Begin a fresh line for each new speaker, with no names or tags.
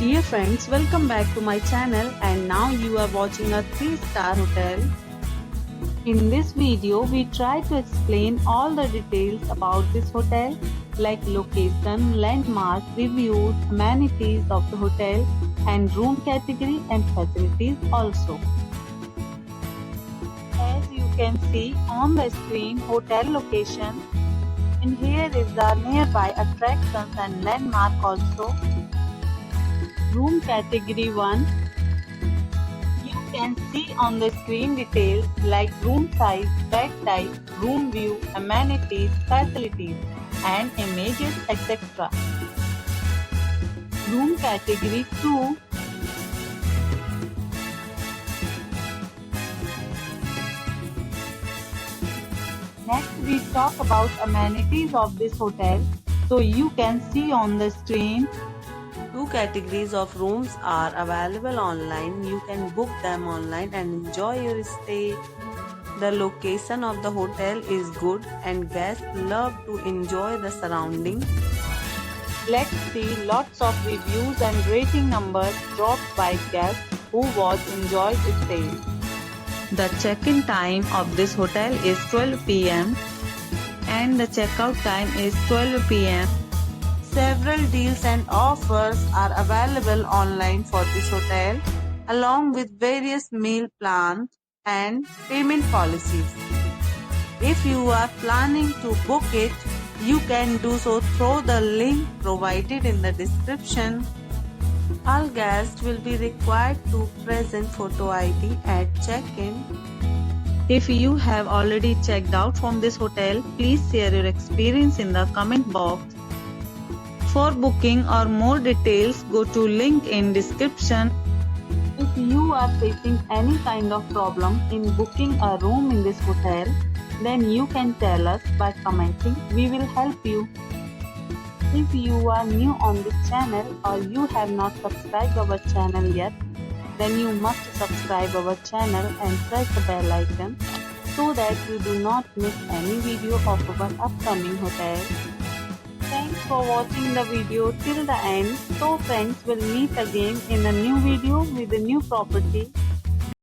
Dear friends, welcome back to my channel and now you are watching a 3-star hotel. In this video, we try to explain all the details about this hotel like location, landmark, reviews, amenities of the hotel and room category and facilities also. As you can see on the screen, hotel location, and here is the nearby attractions and landmark also. Room category 1. You can see on the screen details like room size, bed type, room view, amenities, facilities and images etc. Room category 2. Next we talk about amenities of this hotel. So you can see on the screen.
Two categories of rooms are available online. You can book them online and enjoy your stay. The location of the hotel is good and guests love to enjoy the surroundings.
Let's see lots of reviews and rating numbers dropped by guests who was enjoyed stay. The check-in time of this hotel is 12 p.m. and the checkout time is 12 p.m.
Several deals and offers are available online for this hotel, along with various meal plans and payment policies. If you are planning to book it, you can do so through the link provided in the description. All guests will be required to present photo ID at check-in.
If you have already checked out from this hotel, please share your experience in the comment box. For booking or more details, go to link in description. If you are facing any kind of problem in booking a room in this hotel, then you can tell us by commenting. We will help you. If you are new on this channel or you have not subscribed our channel yet, then you must subscribe our channel and press the bell icon so that you do not miss any video of our upcoming hotel. Thanks for watching the video till the end. So friends, will meet again in a new video with a new property.